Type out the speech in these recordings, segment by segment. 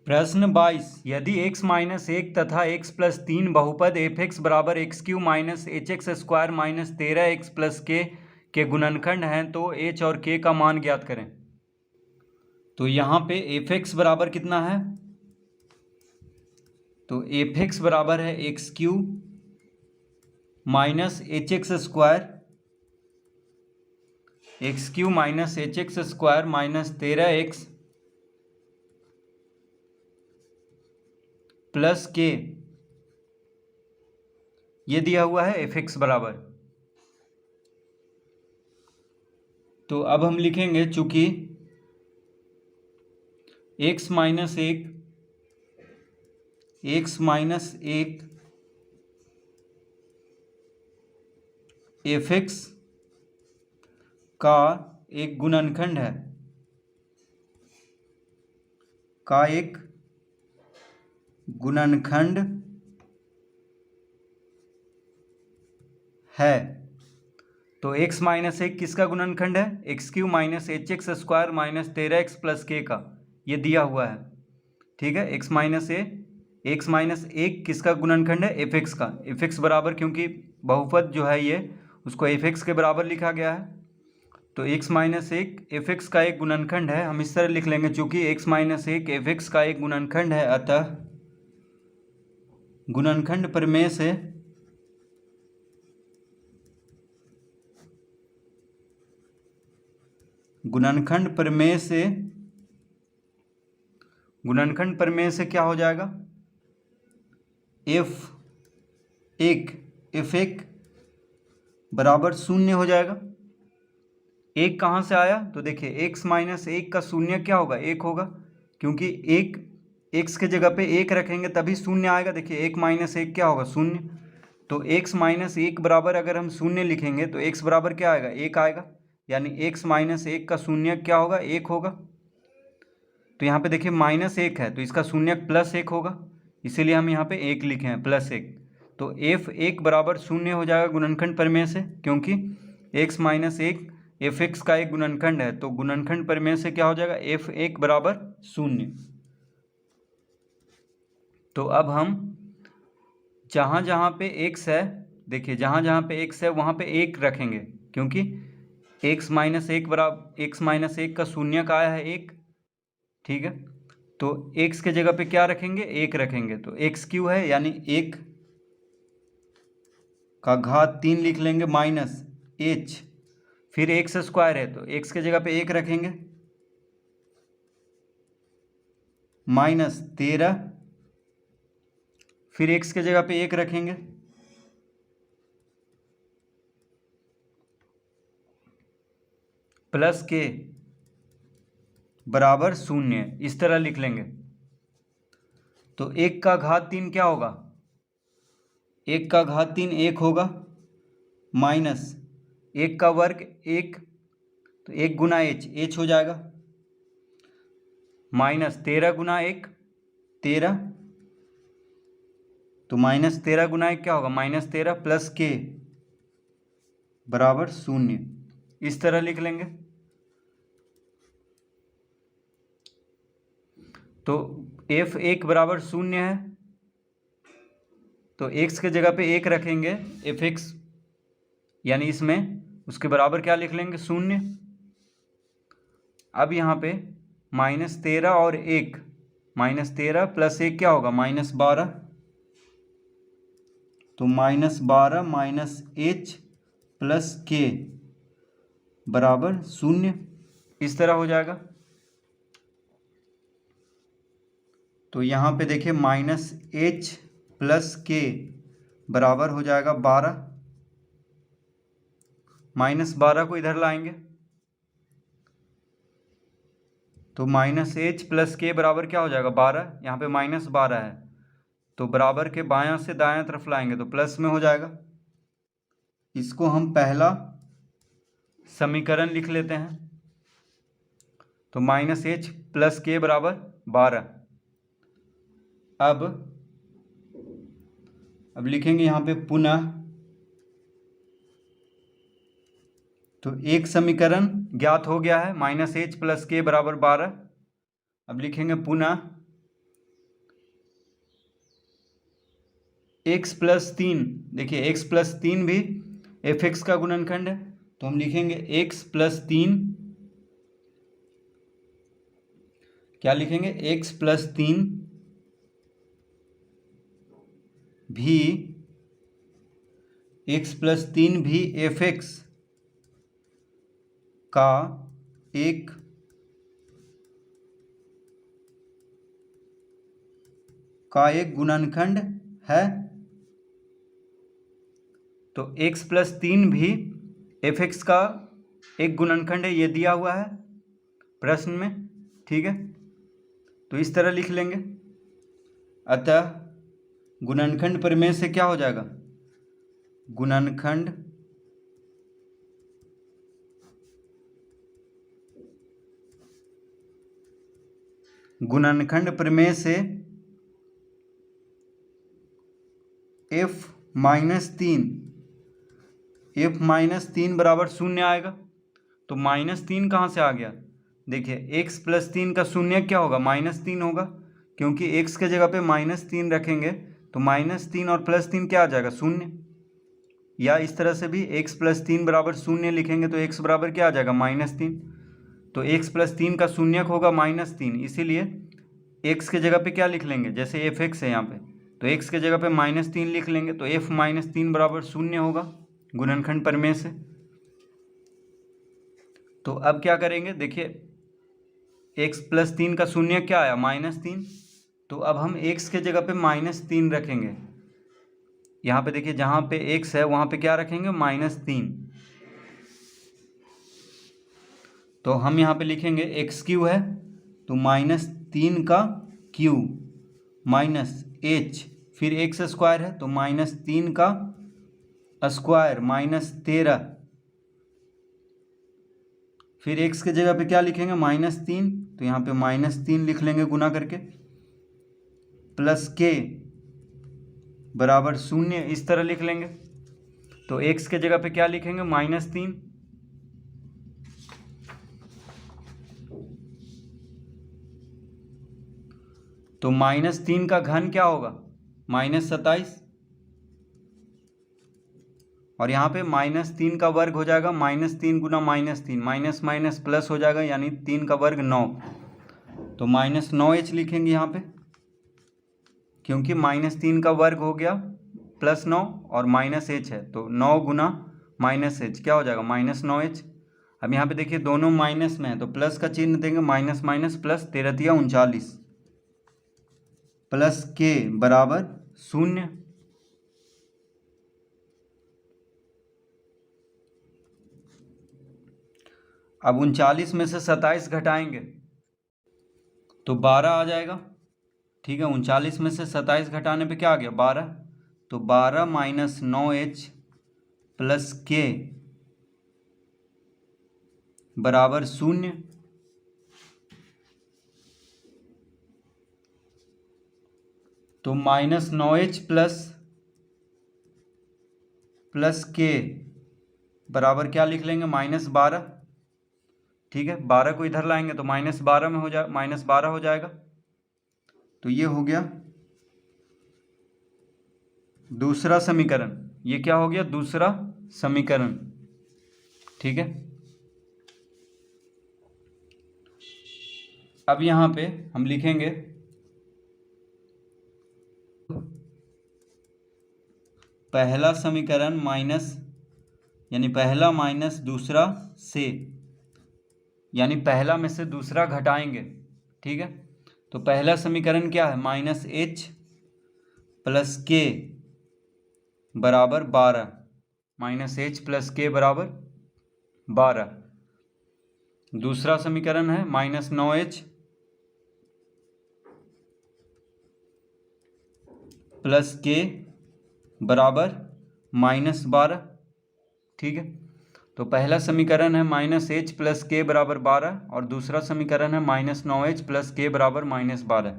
प्रश्न 22, यदि x minus 1 तथा x प्लस 3 बहुपद एफ एक्स बराबर x Q minus H x square minus 13x plus के गुणनखंड हैं तो h और k का मान ज्ञात करें। तो यहाँ पे एफ एक्स बराबर कितना है, तो एफ एक्स बराबर है x Q minus H x square, x Q minus H x square minus 13x plus के, ये दिया हुआ है एफ एक्स बराबर। तो अब हम लिखेंगे चूंकि x माइनस एक एफ एक्स का एक गुणनखंड है, है। तो x माइनस एक किसका गुणनखंड है, x Q minus H x square minus 13x plus के का, ये दिया हुआ है। ठीक है, x माइनस एक किसका गुणनखंड है, एफ एक्स का। एफ एक्स बराबर, क्योंकि बहुपद जो है ये उसको एफ एक्स के बराबर लिखा गया है, तो x माइनस एक एफ एक्स का एक गुणनखंड है। हम इस तरह लिख लेंगे, चूंकि x माइनस एक एफ एक्स का एक गुणनखंड है, अतः गुणनखंड प्रमेय से गुणनखंड प्रमेय से क्या हो जाएगा, एफ एक बराबर शून्य हो जाएगा। एक कहाँ से आया, तो देखिए x माइनस एक का शून्य क्या होगा, एक होगा, क्योंकि एक x के जगह पे एक रखेंगे तभी शून्य आएगा। देखिए एक माइनस एक क्या होगा, शून्य। तो x माइनस एक बराबर अगर हम शून्य लिखेंगे तो x बराबर क्या आएगा, एक आएगा, यानी x माइनस एक का शून्य क्या होगा, एक होगा। तो यहाँ पे देखिए माइनस एक है तो इसका शून्य प्लस एक होगा, इसीलिए हम यहाँ पे एक लिखे हैं, प्लस एक। तो एफ एक बराबर शून्य हो जाएगा गुणनखंड प्रमेय से, क्योंकि x माइनस एक एफ एक्स का एक गुणनखंड है, तो गुणनखंड प्रमेय से क्या हो जाएगा, एफ एक बराबर शून्य। तो अब हम जहाँ जहाँ पे x है, देखिए जहाँ जहाँ पे x है वहाँ पे एक रखेंगे, क्योंकि x माइनस एक का शून्य का आया है एक। ठीक है, तो x के जगह पे क्या रखेंगे, एक रखेंगे, तो एक्स क्यू है, यानी एक का घात 3 लिख लेंगे माइनस h, फिर एक्स स्क्वायर है तो x के जगह पे एक रखेंगे, माइनस 13, फिर x के जगह पे एक रखेंगे, प्लस के बराबर शून्य, इस तरह लिख लेंगे। तो एक का घात 3 क्या होगा, एक का घात 3 एक होगा, माइनस एक का वर्ग एक, तो एक गुना एच हो जाएगा, माइनस 13 गुना एक 13, तो माइनस 13 गुना एक क्या होगा, माइनस 13, प्लस के बराबर शून्य, इस तरह लिख लेंगे। तो एफ एक बराबर शून्य है, तो x के जगह पे एक रखेंगे, एफ एक्स यानी इसमें उसके बराबर क्या लिख लेंगे, शून्य। अब यहाँ पे माइनस 13 और एक, माइनस 13 प्लस एक क्या होगा, माइनस 12, तो माइनस 12 माइनस एच प्लस के बराबर शून्य, इस तरह हो जाएगा। तो यहाँ पे देखिए माइनस एच प्लस के बराबर हो जाएगा 12, माइनस 12 को इधर लाएंगे तो माइनस एच प्लस के बराबर क्या हो जाएगा, 12, यहाँ पे माइनस 12 है तो बराबर के बायां से दायां तरफ लाएंगे तो प्लस में हो जाएगा। इसको हम पहला समीकरण लिख लेते हैं, तो माइनस एच प्लस के बराबर 12। अब लिखेंगे यहाँ पे पुनः, तो एक समीकरण ज्ञात हो गया है, माइनस एच प्लस के बराबर 12। अब लिखेंगे पुनः एक्स प्लस 3, देखिए एक्स प्लस 3 भी एफ एक्स का गुणनखंड है, तो हम लिखेंगे एक्स प्लस 3, क्या लिखेंगे, एक्स प्लस 3 भी एक्स प्लस 3 भी एफ एक्स का एक गुणनखंड है। तो x प्लस 3 भी एफ एक्स का एक गुणनखंड है, ये दिया हुआ है प्रश्न में, ठीक है। तो इस तरह लिख लेंगे। अतः गुणनखंड प्रमेय से क्या हो जाएगा, गुणनखंड प्रमेय से f माइनस 3 बराबर 0 आएगा। तो -3 कहाँ से आ गया, देखिए x प्लस 3 का शून्य क्या होगा, -3 होगा, क्योंकि x के जगह पे -3 रखेंगे तो -3 और +3 क्या आ जाएगा, 0। या इस तरह से भी x प्लस 3 बराबर 0 लिखेंगे तो x बराबर क्या आ जाएगा, -3। तो x प्लस 3 का शून्यक होगा -3, इसीलिए x के जगह पे क्या लिख लेंगे, जैसे एफ एक्स है यहाँ पे, तो x के जगह पे -3 लिख लेंगे, तो f -3 बराबर 0 होगा गुणनखंड प्रमेय से। तो अब क्या करेंगे, देखिए x प्लस 3 का शून्य क्या आया, -3, तो अब हम x के जगह पे -3 रखेंगे। यहाँ पे देखिए जहाँ पे x है वहाँ पे क्या रखेंगे, -3। तो हम यहाँ पे लिखेंगे x³ है तो -3 का क्यू माइनस h, फिर x² है तो -3 का स्क्वायर -13, फिर x के जगह पे क्या लिखेंगे, -3, तो यहाँ पे -3 लिख लेंगे गुना करके, प्लस k बराबर 0, इस तरह लिख लेंगे। तो x के जगह पे क्या लिखेंगे, -3, तो -3 का घन क्या होगा, -27, और यहाँ पे -3 का वर्ग हो जाएगा, -3 गुना -3, माइनस माइनस प्लस हो जाएगा, यानी 3 का वर्ग 9, तो -9h लिखेंगे यहाँ पे, क्योंकि -3 का वर्ग हो गया +9 और -h है, तो 9 गुना -h क्या हो जाएगा, -9h। अब यहाँ पे देखिए दोनों माइनस में है तो प्लस का चिन्ह देंगे, minus minus plus, 13 39, plus k बराबर 0। अब 39 में से 27 घटाएंगे तो 12 आ जाएगा, ठीक है। 39 में से 27 घटाने पे क्या आ गया, 12, तो 12 माइनस 9h प्लस k बराबर 0। तो -9h प्लस k बराबर क्या लिख लेंगे, -12, ठीक है। 12 को इधर लाएंगे तो -12 में हो जाए, -12 हो जाएगा। तो ये हो गया दूसरा समीकरण, ये क्या हो गया, दूसरा समीकरण, ठीक है। अब यहाँ पे हम लिखेंगे पहला समीकरण माइनस, यानी पहला माइनस दूसरा से, यानी पहला में से दूसरा घटाएंगे, ठीक है। तो पहला समीकरण क्या है, -h प्लस k बराबर 12, -h प्लस k बराबर 12। दूसरा समीकरण है -9h प्लस k बराबर -12, ठीक है। तो पहला समीकरण है -h प्लस k बराबर 12 और दूसरा समीकरण है -9h प्लस k बराबर -12।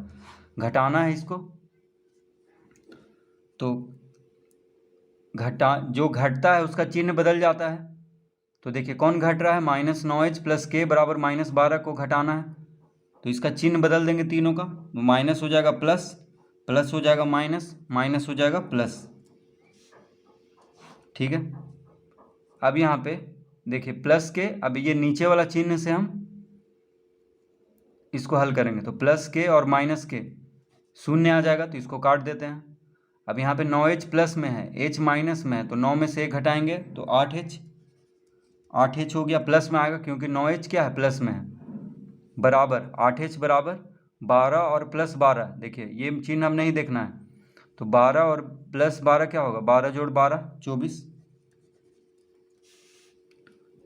घटाना है इसको, तो जो घटता है उसका चिन्ह बदल जाता है। तो देखिए कौन घट रहा है, -9h प्लस k बराबर -12 को घटाना है, तो इसका चिन्ह बदल देंगे तीनों का, माइनस हो जाएगा प्लस, प्लस हो जाएगा माइनस, माइनस हो जाएगा प्लस। ठीक है, अब यहाँ पे देखिए प्लस के, अब ये नीचे वाला चिन्ह से हम इसको हल करेंगे तो प्लस के और माइनस के शून्य आ जाएगा, तो इसको काट देते हैं। अब यहाँ पे 9h प्लस में है, h माइनस में है, तो 9 में से 1 घटाएंगे तो 8h, 8h हो गया, प्लस में आएगा क्योंकि 9h क्या है, प्लस में है, बराबर 8h बराबर 12 और प्लस 12। देखिए ये चिन्ह हम नहीं देखना है, तो 12 और प्लस 12 क्या होगा, 12 जोड़ 12 24।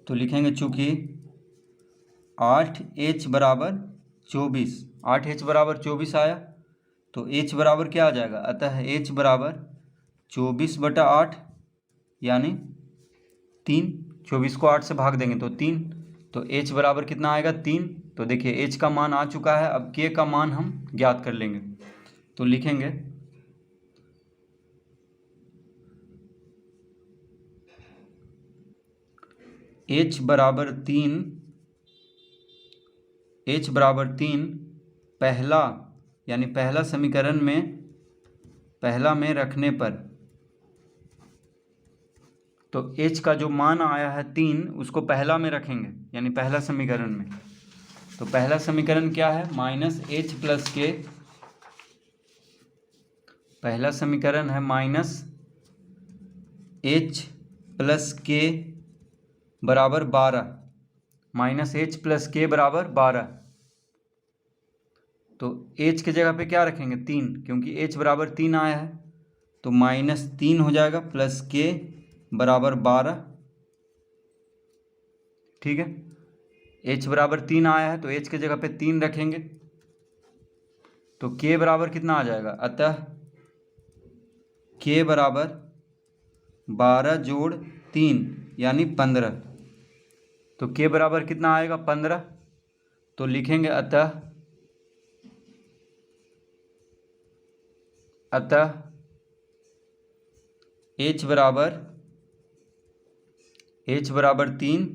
तो लिखेंगे चूँकि 8h बराबर 24, 8h बराबर 24 आया तो h बराबर क्या आ जाएगा, अतः h बराबर 24/8 यानी 3। 24 को 8 से भाग देंगे तो 3, तो h बराबर कितना आएगा, 3। तो देखिए h का मान आ चुका है, अब k का मान हम ज्ञात कर लेंगे। तो लिखेंगे h बराबर 3 पहला यानी पहला समीकरण में पहला में रखने पर, तो h का जो मान आया है 3 उसको पहला में रखेंगे यानी पहला समीकरण में। तो पहला समीकरण क्या है, माइनस एच प्लस के, पहला समीकरण है माइनस एच प्लस के बराबर 12, माइनस एच प्लस के बराबर 12। तो h के जगह पे क्या रखेंगे, 3, क्योंकि h बराबर 3 आया है, तो -3 हो जाएगा प्लस के बराबर 12। ठीक है, h बराबर 3 आया है तो h के जगह पे 3 रखेंगे, तो k बराबर कितना आ जाएगा, अतः k बराबर 12 जोड़ 3 यानी 15। तो k बराबर कितना आएगा, 15। तो लिखेंगे अतः h बराबर 3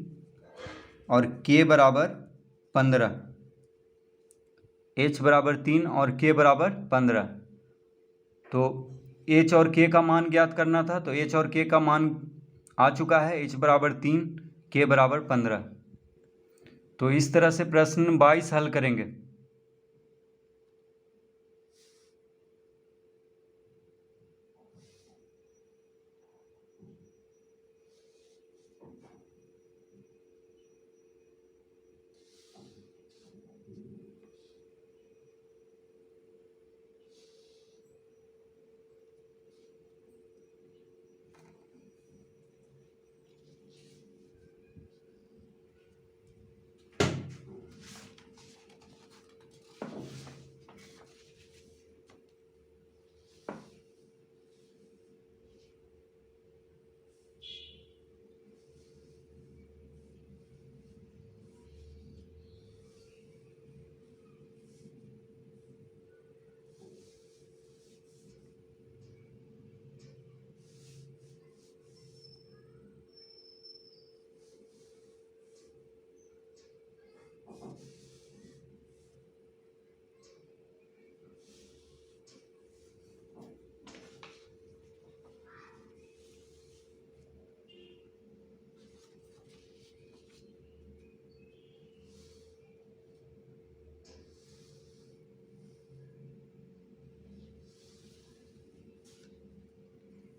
और k बराबर 15, h बराबर 3 और k बराबर 15। तो h और k का मान ज्ञात करना था, तो h और k का मान आ चुका है, h बराबर 3, k बराबर 15। तो इस तरह से प्रश्न 22 हल करेंगे।